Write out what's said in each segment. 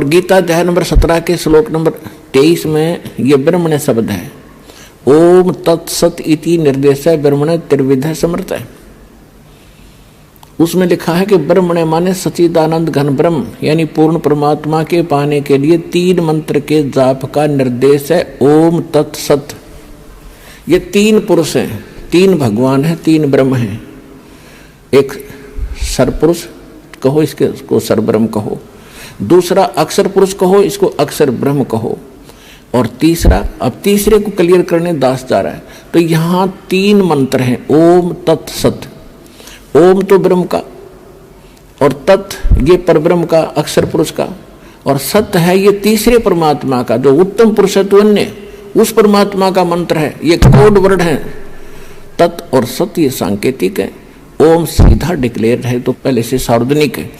और गीता अध्याय नंबर 17 के श्लोक नंबर 23 में ये ब्रह्मण्य शब्द है। ओम तत्सत इति निर्देश ब्रह्मण्य त्रिविध समर्थ है। उसमें लिखा है कि ब्रह्मण्य माने सच्चिदानंद घन ब्रह्म यानी पूर्ण परमात्मा के पाने के लिए 3 मंत्र के जाप का निर्देश है। ओम तत्सत। ये 3 पुरुष हैं, 3 भगवान हैं, 3 ब्रह्म हैं। एक सरपुरुष कहो, इसको सरब्रह्म कहो। दूसरा अक्षर पुरुष कहो, इसको अक्षर ब्रह्म कहो। और तीसरा, अब तीसरे को क्लियर करने दास जा रहा है। तो यहाँ 3 मंत्र हैं। ओम तत्सत, ओम तो ब्रह्म का, और तत् ये परब्रह्म का, अक्षर पुरुष का, और सत है ये तीसरे परमात्मा का जो उत्तम पुरुष है तो अन्य उस परमात्मा का मंत्र है। ये कोड वर्ड है। तत् और सत ये सांकेतिक है, ओम सीधा डिक्लेयर है तो पहले से सार्वजनिक है।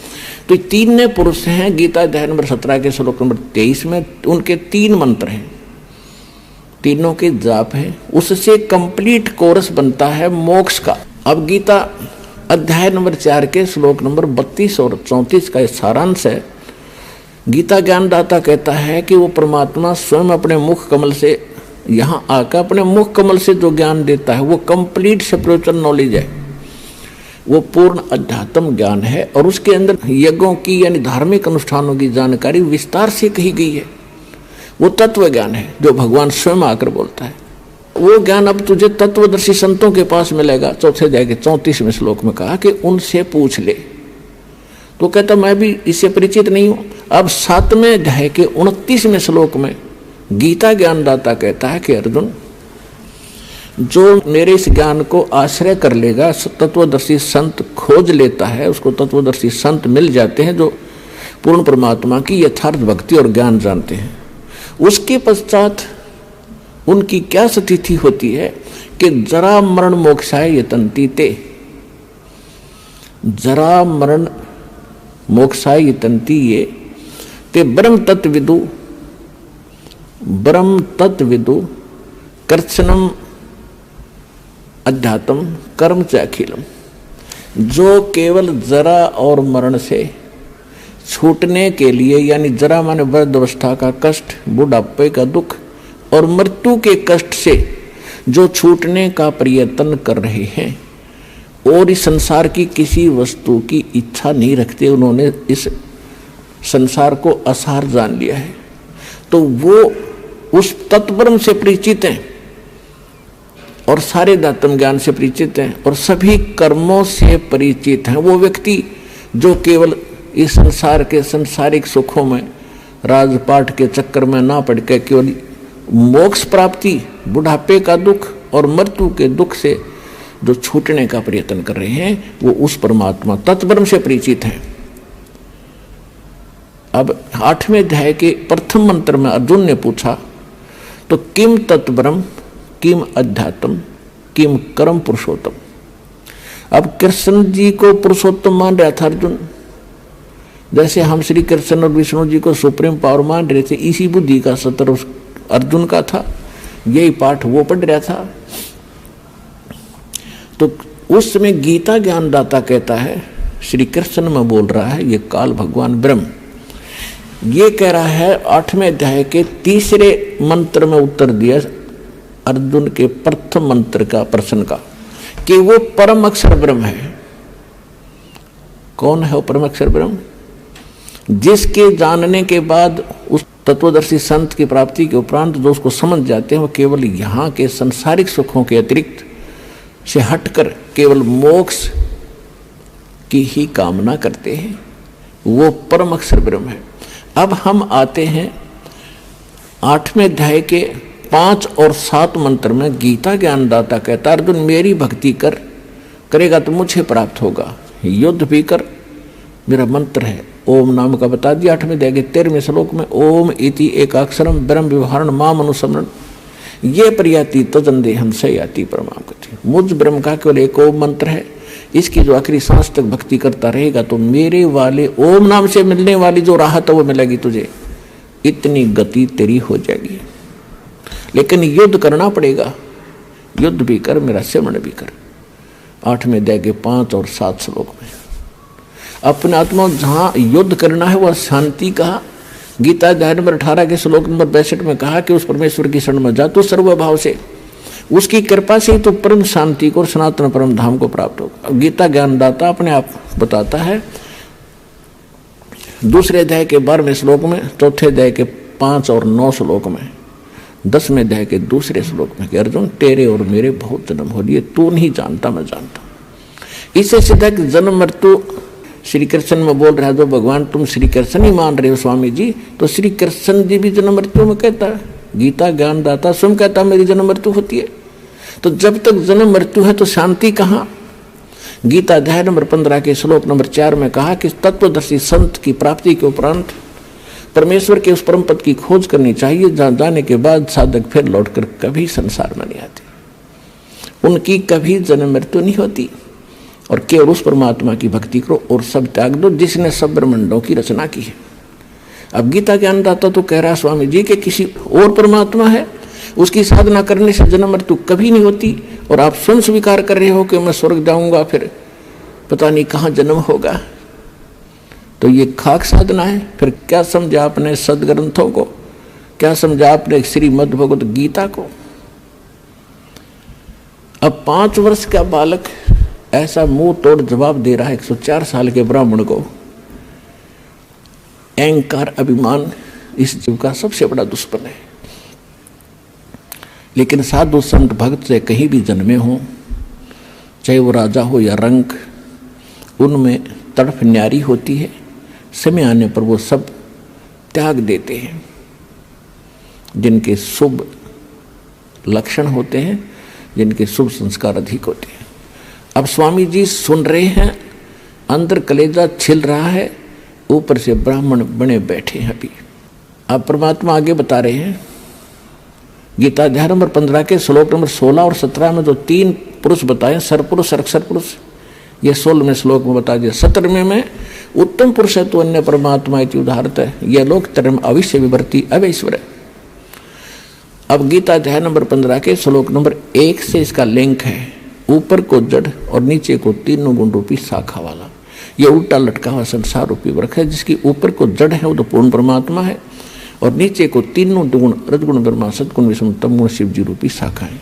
तो 3 पुरुष हैं। गीता अध्याय नंबर 17 के श्लोक नंबर 23 में उनके 3 मंत्र हैं, तीनों के जाप है। उससे कंप्लीट कोरस बनता है मोक्ष का। अब गीता अध्याय नंबर 4 के श्लोक नंबर 32 और 34 का सारांश है। गीता ज्ञानदाता कहता है कि वो परमात्मा स्वयं अपने मुख कमल से यहाँ आकर अपने मुख कमल से जो ज्ञान देता है वो कंप्लीट स्पिरिचुअल नॉलेज है, वो पूर्ण अध्यात्म ज्ञान है। और उसके अंदर यज्ञों की यानी धार्मिक अनुष्ठानों की जानकारी विस्तार से कही गई है। वो तत्व ज्ञान है जो भगवान स्वयं आकर बोलता है। वो ज्ञान अब तुझे तत्वदर्शी संतों के पास मिलेगा। चौथे अध्याय के 34वें श्लोक में कहा कि उनसे पूछ ले। तो कहता मैं भी इससे परिचित नहीं हूं। अब 7वें अध्याय के 29वें श्लोक में गीता ज्ञानदाता कहता है कि अर्जुन, जो मेरे इस ज्ञान को आश्रय कर लेगा, तत्वदर्शी संत खोज लेता है, उसको तत्वदर्शी संत मिल जाते हैं जो पूर्ण परमात्मा की यथार्थ भक्ति और ज्ञान जानते हैं। उसके पश्चात उनकी क्या स्थिति होती है कि जरा मरण मोक्षाय यतन्ति ते, जरा मरण मोक्षाय यतन्ति ये ते ब्रह्म तत्विदु कर्षणम अध्यात्म कर्म च अखिलम। जो केवल जरा और मरण से छूटने के लिए यानी जरा माने वृद्धावस्था का कष्ट, बुढ़ापे का दुख और मृत्यु के कष्ट से जो छूटने का प्रयत्न कर रहे हैं और इस संसार की किसी वस्तु की इच्छा नहीं रखते, उन्होंने इस संसार को असार जान लिया है, तो वो उस तत्ब्रह्म से परिचित हैं और सारे दातम ज्ञान से परिचित हैं और सभी कर्मों से परिचित हैं। वो व्यक्ति जो केवल इस संसार के संसारिक सुखों में राजपाट के चक्कर में ना पड़ के केवल मोक्ष प्राप्ति, बुढ़ापे का दुख और मृत्यु के दुख से जो छूटने का प्रयत्न कर रहे हैं, वो उस परमात्मा तत्ब्रह्म से परिचित हैं। अब 8वें अध्याय के प्रथम मंत्र में अर्जुन ने पूछा तो किम तत्ब्रह्म किम अध्यात्म किम कर्म पुरुषोत्तम। अब कृष्ण जी को पुरुषोत्तम मान रहा था अर्जुन, जैसे हम श्री कृष्ण और विष्णु जी को सुप्रीम पावर मान रहे थे, इसी बुद्धि का सत्र अर्जुन का था। यही पाठ वो पढ़ रहा था। तो उस समय गीता ज्ञानदाता कहता है, श्री कृष्ण में बोल रहा है, ये काल भगवान ब्रह्म ये कह रहा है 8वें अध्याय के 3 मंत्र में उत्तर दिया अर्जुन के प्रथम मंत्र का प्रश्न का कि वो परम अक्षर ब्रह्म है। कौन है वो परम अक्षर ब्रह्म? जिसके जानने के बाद उस तत्वदर्शी संत की प्राप्ति के उपरांत जो उसको समझ जाते हैं, वो केवल यहाँ के संसारिक सुखों के अतिरिक्त से हटकर केवल मोक्ष की ही कामना करते हैं, वो परम अक्षर ब्रह्म है। अब हम आते हैं 8वें अध्याय के 5 और 7 मंत्र में गीता ज्ञानदाता कहता अर्जुन मेरी भक्ति करेगा तो मुझे प्राप्त होगा, युद्ध भी कर, मेरा मंत्र है ओम नाम का बता दिया। 8वें अध्याय के 13वें श्लोक में ओम इति एकाक्षरम ब्रह्म व्यवहारण माम अनुसमरण ये प्रयाति तजंदे हमसे याति परमाम गति। मुझ ब्रह्म का केवल एक ओम मंत्र है, इसकी जो आखिरी सांस तक भक्ति करता रहेगा तो मेरे वाले ओम नाम से मिलने वाली जो राहत है वो मिलेगी तुझे, इतनी गति तेरी हो जाएगी। लेकिन युद्ध करना पड़ेगा, युद्ध भी कर, मेरा सेवन भी कर। 8वें अध्याय के 5 और 7 श्लोक में अपने आत्मा जहाँ युद्ध करना है वह शांति का गीता अध्याय नंबर 18 के श्लोक नंबर 62 में कहा कि उस परमेश्वर की शरण में जा तो सर्वभाव से, उसकी कृपा से तो परम शांति को और सनातन परम धाम को प्राप्त होगा। गीता ज्ञानदाता अपने आप बताता है दूसरे अध्याय के 12वें श्लोक में, चौथे अध्याय के 5 और 9 श्लोक में, 10वें अध्याय के दूसरे श्लोक में कि अर्जुन तेरे और मेरे बहुत जन्म हो लिए, तू नहीं जानता मैं जानता। इससे सिद्ध है कि जन्म मृत्यु श्री कृष्ण में बोल रहा है, जो भगवान तुम श्री कृष्ण ही मान रहे हो स्वामी जी, तो श्री कृष्ण जी भी जन्म मृत्यु में कहता है। गीता ज्ञानदाता स्वयं कहता मेरी जन्म मृत्यु होती है। तो जब तक जन्म मृत्यु है तो शांति कहाँ? गीता अध्याय नंबर 15 के श्लोक नंबर 4 में कहा कि तत्वदर्शी संत की प्राप्ति के उपरांत परमेश्वर के उस परम पद की खोज करनी चाहिए, जहाँ जाने के बाद साधक फिर लौटकर कभी संसार में नहीं आते, उनकी कभी जन्म मृत्यु नहीं होती। और केवल उस परमात्मा की भक्ति करो और सब त्याग दो जिसने सब ब्रह्मांडों की रचना की है। अब गीता ज्ञानदाता तो कह रहा स्वामी जी कि किसी और परमात्मा है, उसकी साधना करने से जन्म मृत्यु कभी नहीं होती, और आप स्वयं स्वीकार कर रहे हो कि मैं स्वर्ग जाऊंगा फिर पता नहीं कहाँ जन्म होगा। तो ये खाक साधना है। फिर क्या समझा आपने सदग्रंथों को, क्या समझा आपने श्रीमद् भगवत गीता को? अब 5 वर्ष का बालक ऐसा मुंह तोड़ जवाब दे रहा है 104 साल के ब्राह्मण को। अहंकार अभिमान इस जीव का सबसे बड़ा दुश्मन है। लेकिन साधु संत भक्त से कहीं भी जन्मे हों, चाहे वो राजा हो या रंक, उनमें तड़फ न्यारी होती है। समय आने पर वो सब त्याग देते हैं जिनके शुभ लक्षण होते हैं, जिनके शुभ संस्कार अधिक होते हैं। अब स्वामी जी सुन रहे हैं, अंदर कलेजा छिल रहा है, ऊपर से ब्राह्मण बने बैठे हैं। अभी अब परमात्मा आगे बता रहे हैं गीता अध्याय नंबर 15 के श्लोक नंबर 16 और 17 में जो 3 पुरुष बताए, सरपुरुष अक्षर पुरुष, ये 16वें श्लोक में बता दिया। 17वें में उत्तम पुरुष है तो अन्य परमात्मा इति उदाहरत है, यह लोक धर्म अविश्य विवर्ती अवैश्वर है। अब गीता अध्याय नंबर 15 के श्लोक नंबर 1 से इसका लिंक है, ऊपर को जड़ और नीचे को तीनों गुण रूपी शाखा वाला। ये उल्टा लटका हुआ संसार रूपी वृक्ष है, जिसकी ऊपर को जड़ है वो तो पूर्ण परमात्मा है, और नीचे को तीनों गुण रजगुण ब्रह्मा सदगुण विष्णु तम गुण शिव जी रूपी शाखा है।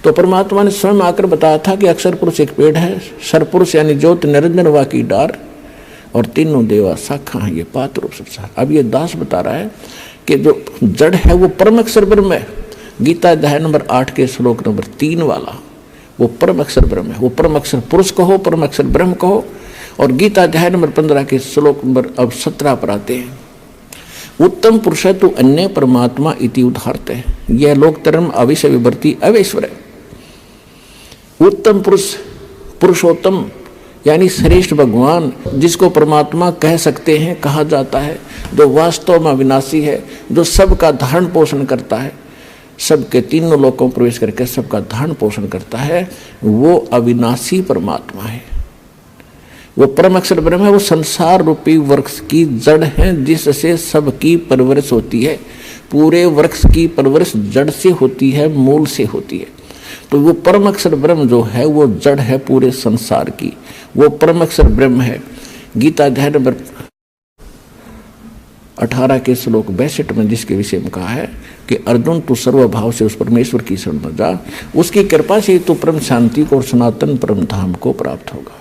तो परमात्मा ने स्वयं आकर बताया था कि अक्षर पुरुष एक पेड़ है, सरपुरुष यानी ज्योत निरंजन वा की डार, और तीनों देवा शाखा है, ये पात्र रूप संसार। अब ये दास बता रहा है कि जो जड़ है वो परम अक्षर ब्रह्म है। गीता अध्याय नंबर 8 के श्लोक नंबर 3 वाला वो परम अक्षर ब्रह्म है। वो परम अक्षर पुरुष कहो, परम अक्षर ब्रह्म कहो। और गीता अध्याय नंबर 15 के श्लोक नंबर अब 17 पर आते हैं, उत्तम पुरुष है तो अन्य परमात्मा इति उदाहरत है, यह लोक धर्म अविश्य विवर्ती अवैश्वर है। उत्तम पुरुष, पुरुषोत्तम यानी श्रेष्ठ भगवान, जिसको परमात्मा कह सकते हैं, कहा जाता है, जो वास्तव में अविनाशी है, जो सबका धारण पोषण करता है, सबके तीनों लोकों में प्रवेश करके सबका धारण पोषण करता है, वो अविनाशी परमात्मा है। वो परम अक्षर ब्रह्म है। वो संसार रूपी वृक्ष की जड़ है, जिससे सबकी परवरिश होती है। पूरे वृक्ष की परवरिश जड़ से होती है, मूल से होती है। तो वो परम अक्षर ब्रह्म जो है वो जड़ है पूरे संसार की, वो परम अक्षर ब्रह्म है। गीता अध्याय नंबर 18 के श्लोक 62 में जिसके विषय में कहा है कि अर्जुन तू सर्वभाव से उस परमेश्वर की शरण में जा, उसकी कृपा से तू परम शांति को और सनातन परम धाम को प्राप्त होगा।